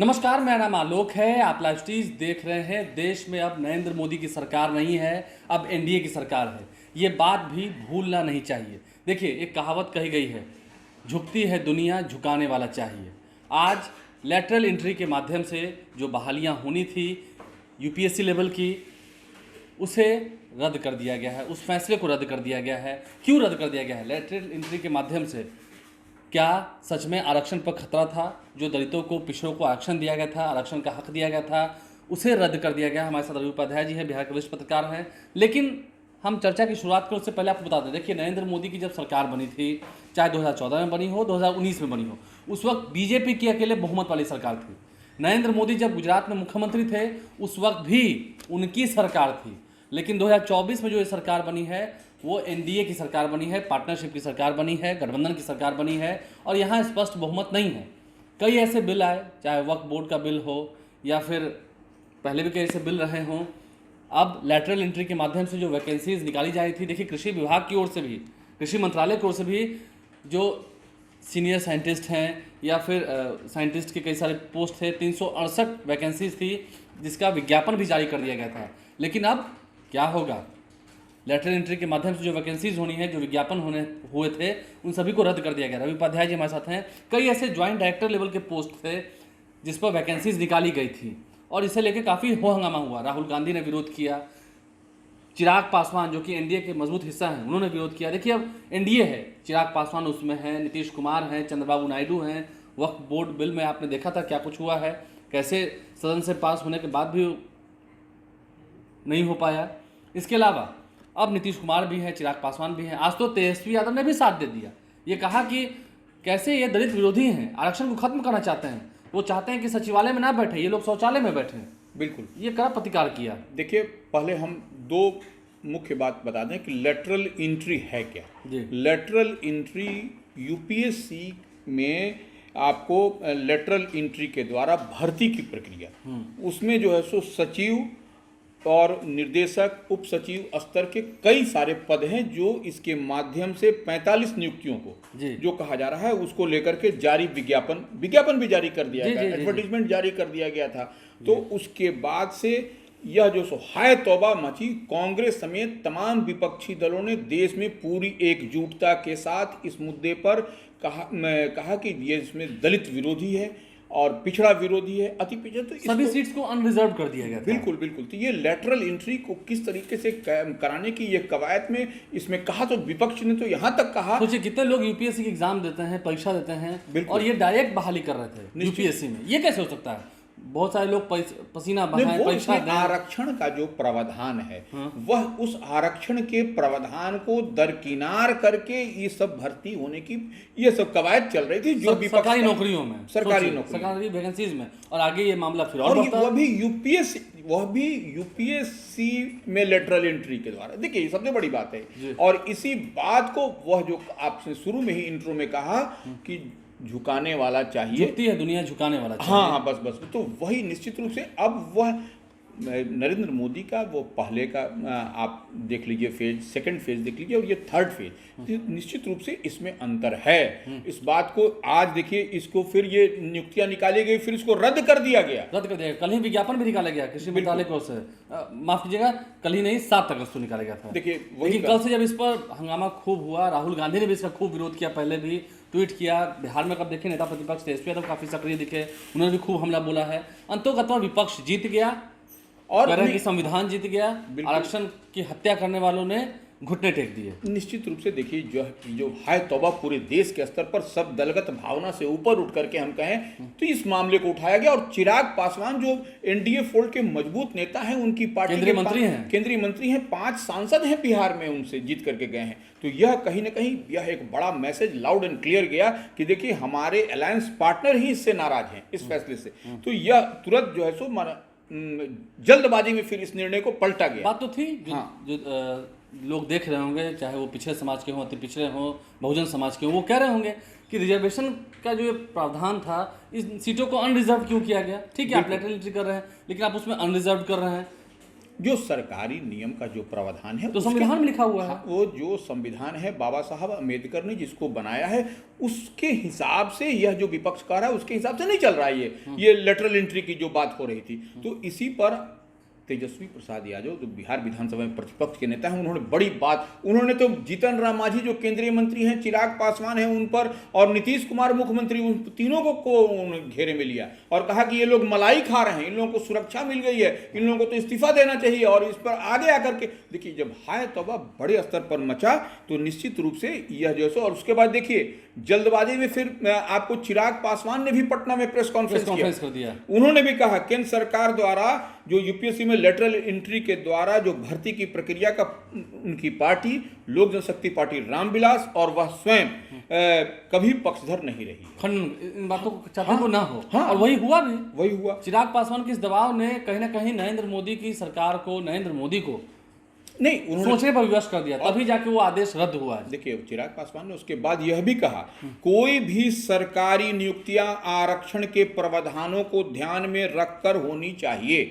नमस्कार, मेरा नाम आलोक है। आप लाइव स्ट्रीज देख रहे हैं। देश में अब नरेंद्र मोदी की सरकार नहीं है, अब एनडीए की सरकार है। ये बात भी भूलना नहीं चाहिए। देखिए, एक कहावत कही गई है, झुकती है दुनिया, झुकाने वाला चाहिए। आज लेटरल एंट्री के माध्यम से जो बहालियां होनी थी यूपीएससी लेवल की, उसे रद्द कर दिया गया है। उस फैसले को रद्द कर दिया गया है। क्यों रद्द कर दिया गया है? लेटरल एंट्री के माध्यम से क्या सच में आरक्षण पर खतरा था? जो दलितों को, पिछड़ों को आरक्षण दिया गया था, आरक्षण का हक दिया गया था, उसे रद्द कर दिया गया। हमारे साथ रवि उपाध्याय जी हैं, बिहार के वरिष्ठ पत्रकार हैं। लेकिन हम चर्चा की शुरुआत करें उससे पहले आपको बता दें, देखिए, नरेंद्र मोदी की जब सरकार बनी थी, चाहे 2014 में बनी हो, 2019 में बनी हो, उस वक्त बीजेपी की अकेले बहुमत वाली सरकार थी। नरेंद्र मोदी जब गुजरात में मुख्यमंत्री थे, उस वक्त भी उनकी सरकार थी। लेकिन 2024 में जो ये सरकार बनी है, वो एनडीए की सरकार बनी है, पार्टनरशिप की सरकार बनी है, गठबंधन की सरकार बनी है, और यहाँ स्पष्ट बहुमत नहीं है। कई ऐसे बिल आए, चाहे वक्फ बोर्ड का बिल हो या फिर पहले भी कई ऐसे बिल रहे हों। अब लेटरल एंट्री के माध्यम से जो वैकेंसीज निकाली जा रही थी, देखिए, कृषि विभाग की ओर से भी, कृषि मंत्रालय की ओर से भी जो सीनियर साइंटिस्ट हैं या फिर साइंटिस्ट के कई सारे पोस्ट थे, 368 वैकेंसीज थी, जिसका विज्ञापन भी जारी कर दिया गया था। लेकिन अब क्या होगा? लेटरल एंट्री के माध्यम से जो वैकेंसीज होनी है, जो विज्ञापन होने हुए थे, उन सभी को रद्द कर दिया गया। रवि उपाध्याय जी हमारे साथ हैं। कई ऐसे ज्वाइंट डायरेक्टर लेवल के पोस्ट थे जिस पर वैकेंसीज निकाली गई थी, और इसे लेकर काफ़ी हो हंगामा हुआ। राहुल गांधी ने विरोध किया, चिराग पासवान जो कि एनडीए के मजबूत हिस्सा हैं, उन्होंने विरोध किया। देखिए, अब एनडीए है, चिराग पासवान उसमें हैं, नीतीश कुमार हैं, चंद्रबाबू नायडू हैं। वक्फ बोर्ड बिल में आपने देखा था क्या कुछ हुआ है, कैसे सदन से पास होने के बाद भी नहीं हो पाया। इसके अलावा अब नीतीश कुमार भी हैं, चिराग पासवान भी हैं, आज तो तेजस्वी यादव ने भी साथ दे दिया। ये कहा कि कैसे ये दलित विरोधी हैं, आरक्षण को खत्म करना चाहते हैं, वो चाहते हैं कि सचिवालय में ना बैठे, ये लोग शौचालय में बैठे। बिल्कुल, ये कड़ा प्रतिकार किया। देखिए, पहले हम दो मुख्य बात बता दें कि लेटरल एंट्री है क्या। जी। लेटरल एंट्री यूपीएससी में आपको लेटरल एंट्री के द्वारा भर्ती की प्रक्रिया, उसमें जो है सो सचिव और निर्देशक, उप सचिव स्तर के कई सारे पद हैं, जो इसके माध्यम से 45 नियुक्तियों को जो कहा जा रहा है, उसको लेकर के जारी विज्ञापन भी जारी कर दिया गया, एडवर्टीजमेंट जारी कर दिया गया था। तो उसके बाद से यह जो सो हाय तौबा मची, कांग्रेस समेत तमाम विपक्षी दलों ने देश में पूरी एकजुटता के साथ इस मुद्दे पर कहा कि ये इसमें दलित विरोधी है और पिछड़ा विरोधी है, अति पिछड़ा। तो सभी सीट्स को अनरिजर्व कर दिया गया था। बिल्कुल बिल्कुल। तो ये लेटरल एंट्री को किस तरीके से कराने की ये कवायद में इसमें कहा, तो विपक्ष ने तो यहाँ तक कहा, सोचिए कितने लोग यूपीएससी की एग्जाम देते हैं, परीक्षा देते हैं, और ये डायरेक्ट बहाली कर रहे थे यूपीएससी में। ये कैसे हो सकता है? बहुत सारे लोग पसीना बहाएं, परीक्षा दें। आरक्षण का जो प्रावधान है, वह उस आरक्षण के प्रावधान को दरकिनार करके ये सब भर्ती होने की ये सब कवायद चल रही थी, जो सरकारी नौकरियों में, सरकारी वैकेंसीज में। और आगे ये मामला फिर और वह भी यूपीएससी में लेटरल एंट्री के द्वारा। देखिए, ये सबसे बड़ी बात है, और इसी बात को वह जो आपने शुरू में ही इंट्रो में कहा कि झुकाने वाला चाहिए, झुकती है दुनिया, झुकाने वाला चाहिए। हाँ, बस। तो वही निश्चित रूप से अब वह नरेंद्र मोदी का वो पहले का आप देख लीजिए फेज, सेकंड फेज देख लीजिए, और ये थर्ड फेज, निश्चित रूप से इसमें अंतर है। इस बात को आज देखिए, इसको फिर ये नियुक्तियां निकाली गई, फिर इसको रद्द कर दिया गया। कल ही विज्ञापन भी निकाला गया कृषि मंत्रालय को से, माफ कीजिएगा, कल ही नहीं, 7 अगस्त को निकाला गया था। देखिए, लेकिन कल से जब इस पर हंगामा खूब हुआ, राहुल गांधी ने भी इसका खूब विरोध किया, पहले भी ट्वीट किया। बिहार में कब देखे नेता प्रतिपक्ष तेजस्वी यादव काफी सक्रिय दिखे, उन्होंने भी खूब हमला बोला है। अंततः विपक्ष जीत गया और कह रहे हैं कि संविधान जीत गया, आरक्षण की हत्या करने वालों ने घुटने टेक दिए। निश्चित रूप से देखिए, जो हाय तौबा पूरे देश के स्तर पर सब दलगत भावना से ऊपर उठ करके हम कहें तो इस मामले को उठाया गया, और चिराग पासवान जो एनडीए फोल्ड के मजबूत नेता हैं, उनकी पार्टी केंद्रीय मंत्री हैं, 5 सांसद हैं बिहार में, उनसे जीत करके गए हैं। तो यह कहीं ना कहीं यह एक बड़ा मैसेज लाउड एंड क्लियर गया कि देखिए, हमारे अलायंस पार्टनर ही इससे नाराज हैं, इस फैसले से। तो यह तुरंत जो है सो जल्दबाजी में फिर इस निर्णय को पलटा गया। बात तो थी जो लोग देख रहे होंगे, चाहे वो पिछड़े समाज के हों, अति पिछड़े हों, बहुजन समाज के हों, वो कह रहे होंगे कि रिजर्वेशन का जो प्रावधान था, इस सीटों को अनरिजर्व क्यों किया गया? ठीक है, आप लेटरल एंट्री कर रहे हैं, लेकिन आप उसमें अनरिजर्व कर रहे हैं। जो सरकारी नियम का जो प्रावधान है तो संविधान में लिखा हुआ है। वो जो संविधान है बाबा साहब अम्बेडकर ने जिसको बनाया है उसके हिसाब से यह जो विपक्ष कर रहा है उसके हिसाब से नहीं चल रहा है ये लेटरल एंट्री की जो बात हो रही थी। तो इसी पर तेजस्वी प्रसाद यादव जो बिहार विधानसभा में प्रतिपक्ष के नेता हैं उन्होंने बड़ी बात, उन्होंने तो जीतन राम मांझी जो केंद्रीय मंत्री हैं, चिराग पासवान हैं उन पर, और नीतीश कुमार मुख्यमंत्री, उन तीनों को घेरे में लिया और कहा कि ये लोग मलाई खा रहे हैं, इन लोगों को सुरक्षा मिल गई है, इन लोगों को तो इस्तीफा देना चाहिए। और इस पर आगे आकर के देखिए जब हाय तौबा बड़े स्तर पर मचा तो निश्चित रूप से यह जो है, और उसके बाद देखिए जल्दबाजी में फिर आपको चिराग पासवान ने भी पटना में प्रेस कॉन्फ्रेंस कर दिया। उन्होंने भी कहा केंद्र सरकार द्वारा जो यूपीएससी में लेटरल एंट्री के द्वारा जो भर्ती की प्रक्रिया का उनकी पार्टी लोक जनशक्ति पार्टी रामविलास और वह स्वयं कभी पक्षधर नहीं रही। खंडन इन बातों को चाहते को ना हो। हाँ, और वही हुआ भी, वही हुआ। चिराग पासवान के इस दबाव ने कहीं ना कहीं नरेंद्र मोदी की सरकार को, नरेंद्र मोदी को नहीं उन्होंने सोचने पर विवश कर दिया, तभी जाके वो आदेश रद्द हुआ है। देखिए चिराग पासवान ने उसके बाद यह भी कहा कोई भी सरकारी नियुक्तियां आरक्षण के प्रावधानों को ध्यान में रखकर होनी चाहिए।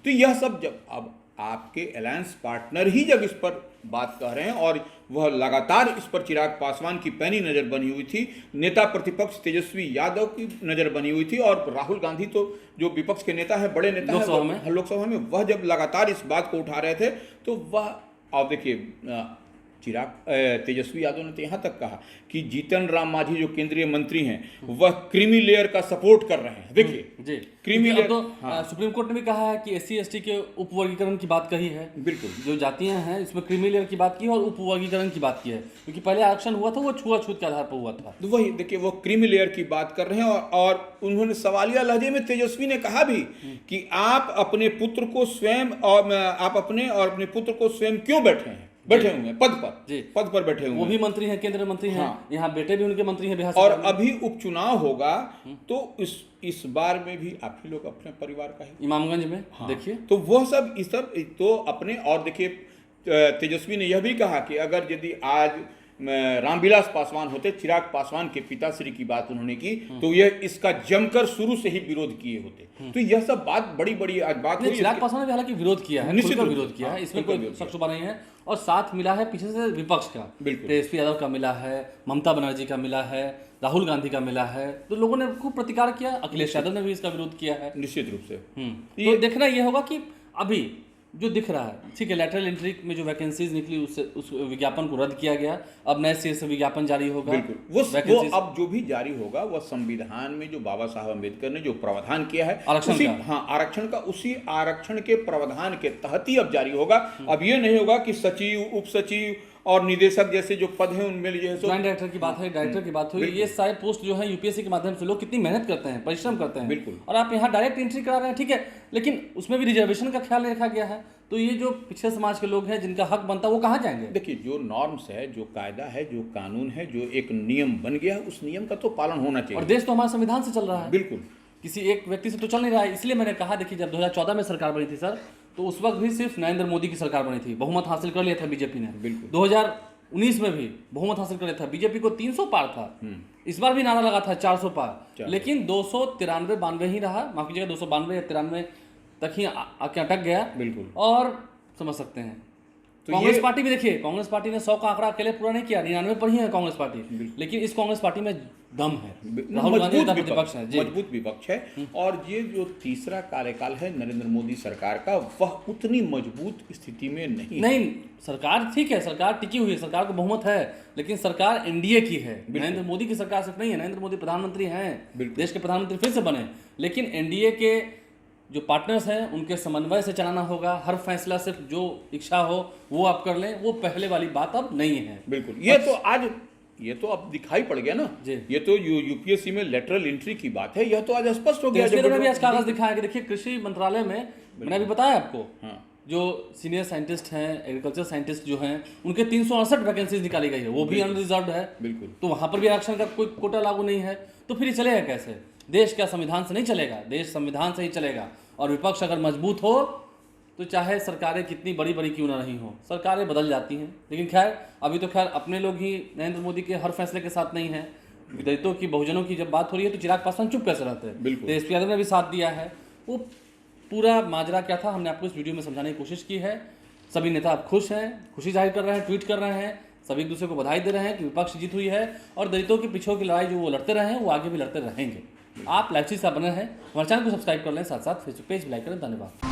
तो यह सब जब अब आपके अलायंस पार्टनर ही जब इस पर बात कह रहे हैं और वह लगातार इस पर चिराग पासवान की पैनी नजर बनी हुई थी, नेता प्रतिपक्ष तेजस्वी यादव की नजर बनी हुई थी, और राहुल गांधी तो जो विपक्ष के नेता है, बड़े नेता हैं लोकसभा में, वह जब लगातार इस बात को उठा रहे थे तो वह अब देखिए तेजस्वी यादव ने तो यहाँ तक कहा कि जीतन राम मांझी जो केंद्रीय मंत्री हैं वह क्रीमी लेयर का सपोर्ट कर रहे हैं। देखिए क्रीमी लेयर तो सुप्रीम कोर्ट ने भी कहा है कि SC/ST के उपवर्गीकरण की बात कही है। बिल्कुल, जो जातियां हैं इसमें क्रीमी लेयर की बात की है और उपवर्गीकरण की बात की है, क्योंकि पहले आरक्षण हुआ था वो छुआछूत के आधार पर हुआ था। तो वही देखिए वो क्रीमी लेयर की बात कर रहे हैं और उन्होंने सवालिया लहजे में तेजस्वी ने कहा भी कि आप अपने पुत्र को स्वयं और अपने पुत्र को स्वयं क्यों बैठे हुए हैं पद पर बैठे हुए हैं। वो भी मंत्री हैं, केंद्रीय मंत्री हैं। हाँ। यहाँ बेटे भी उनके मंत्री हैं बिहार और अभी उपचुनाव होगा तो इस बार में भी आप ही लोग अपने परिवार का ही इमामगंज में। हाँ। देखिए तो वह सब इस सब तो अपने, और देखिए तेजस्वी ने यह भी कहा कि अगर यदि आज रामविलास पासवान होते, चिराग पासवान के पिताश्री की बात उन्होंने की, तो यह इसका जमकर शुरू से ही विरोध किए होते। तो यह सब बात बड़ी आज बात हुई। चिराग पासवान ने भी हालांकि विरोध किया है, निश्चित विरोध किया है, इसमें कोई शक शुबा नहीं है। और साथ मिला है पीछे से विपक्ष का, तेजस्वी यादव का मिला है, ममता बनर्जी का मिला है, राहुल गांधी का मिला है, तो लोगों ने खूब प्रतिकार किया। अखिलेश यादव ने भी इसका विरोध किया है निश्चित रूप से। तो देखना यह होगा कि अभी जो दिख रहा है, ठीक है, लेटरल एंट्री में जो वैकेंसीज निकली उस विज्ञापन को रद्द किया गया, अब नए सिरे से विज्ञापन जारी होगा। बिल्कुल, वो अब जो भी जारी होगा वह संविधान में जो बाबा साहब अम्बेडकर ने जो प्रावधान किया है आरक्षण का उसी आरक्षण के प्रावधान के तहत ही अब जारी होगा। अब ये नहीं होगा कि सचिव, उप सचिव और निदेशक जैसे जो पद हैं उनमें जो है ज्वाइंट डायरेक्टर की बात है, डायरेक्टर की बात हुई, ये सारे पोस्ट जो है यूपीएससी के माध्यम से लोग कितनी मेहनत करते हैं, परिश्रम करते हैं। बिल्कुल। और आप यहाँ डायरेक्ट एंट्री करा रहे हैं, ठीक है, लेकिन उसमें भी रिजर्वेशन का ख्याल रखा गया है। तो ये जो पिछड़े समाज के लोग हैं जिनका हक बनता है वो कहाँ जाएंगे? देखिए जो नॉर्म्स है, जो कायदा है, जो कानून है, जो एक नियम बन गया है, उस नियम का तो पालन होना चाहिए। और देश तो हमारे संविधान से चल रहा है। बिल्कुल, किसी एक व्यक्ति से तो चल नहीं रहा है। इसलिए मैंने कहा, देखिए जब 2014 में सरकार बनी थी सर, तो उस वक्त भी सिर्फ नरेंद्र मोदी की सरकार बनी थी, बहुमत हासिल कर लिया था बीजेपी ने। बिल्कुल। 2019 में भी बहुमत हासिल कर लिया था, बीजेपी को 300 पार था। इस बार भी नारा लगा था 400 पार, लेकिन 293-92 ही रहा, माफ कीजिएगा 292 या 93 तक ही आके अटक गया। बिल्कुल। और समझ सकते हैं तो कांग्रेस पार्टी भी, देखिए कांग्रेस पार्टी ने 100 का आंकड़ा अकेले पूरा नहीं किया, 99 पर ही है कांग्रेस पार्टी, लेकिन इस कांग्रेस पार्टी में दम है, राहुल गांधी का प्रतिपक्ष है, मजबूत विपक्ष है। और ये जो तीसरा कार्यकाल है नरेंद्र मोदी सरकार का, वह उतनी मजबूत स्थिति में नहीं। सरकार ठीक है, सरकार टिकी हुई है, सरकार को बहुमत है, लेकिन सरकार एनडीए की है, नरेंद्र मोदी की सरकार सिर्फ नहीं है। नरेंद्र मोदी प्रधानमंत्री हैं, देश के प्रधानमंत्री फिर से बने, लेकिन एनडीए के जो पार्टनर्स हैं उनके समन्वय से चलाना होगा। हर फैसला सिर्फ जो इच्छा हो वो आप कर लें, वो पहले वाली बात अब नहीं है। बिल्कुल, ये तो अब दिखाई पड़ गया ना। ये तो यूपीएससी में लेटरल एंट्री की बात है, यह तो आज स्पष्ट हो गया। भी आज कागज दिखाया कि देखिए कृषि मंत्रालय में, मैंने अभी बताया आपको, जो सीनियर साइंटिस्ट हैं, एग्रीकल्चर साइंटिस्ट जो हैं, उनके 368 वैकेंसीज निकाली गई है, वो भी अनरिजर्व्ड है। बिल्कुल। तो वहां पर भी आरक्षण का कोई कोटा लागू नहीं है, तो फिर ये चलेगा कैसे? देश क्या संविधान से नहीं चलेगा? देश संविधान से ही चलेगा। और विपक्ष अगर मजबूत हो तो चाहे सरकारें कितनी बड़ी बड़ी क्यों ना रही हो, सरकारें बदल जाती हैं। लेकिन खैर अभी तो खैर अपने लोग ही नरेंद्र मोदी के हर फैसले के साथ नहीं है। दलितों की, बहुजनों की जब बात हो रही है तो चिराग पासवान चुप कैसे रहते हैं? तेजस्वी यादव ने भी साथ दिया है। वो पूरा माजरा क्या था हमने आपको इस वीडियो में समझाने की कोशिश की है। सभी नेता अब खुश हैं, खुशी जाहिर कर रहे हैं, ट्वीट कर रहे हैं, सभी एक दूसरे को बधाई दे रहे हैं कि विपक्ष जीत हुई है और दलितों के पीछे की लड़ाई जो वो लड़ते रहे हैं वो आगे भी लड़ते रहेंगे। आप लाइव से बने हैं, हमारे चैनल को सब्सक्राइब कर लें, साथ साथ फेसबुक पेज भी लाइक करें। धन्यवाद।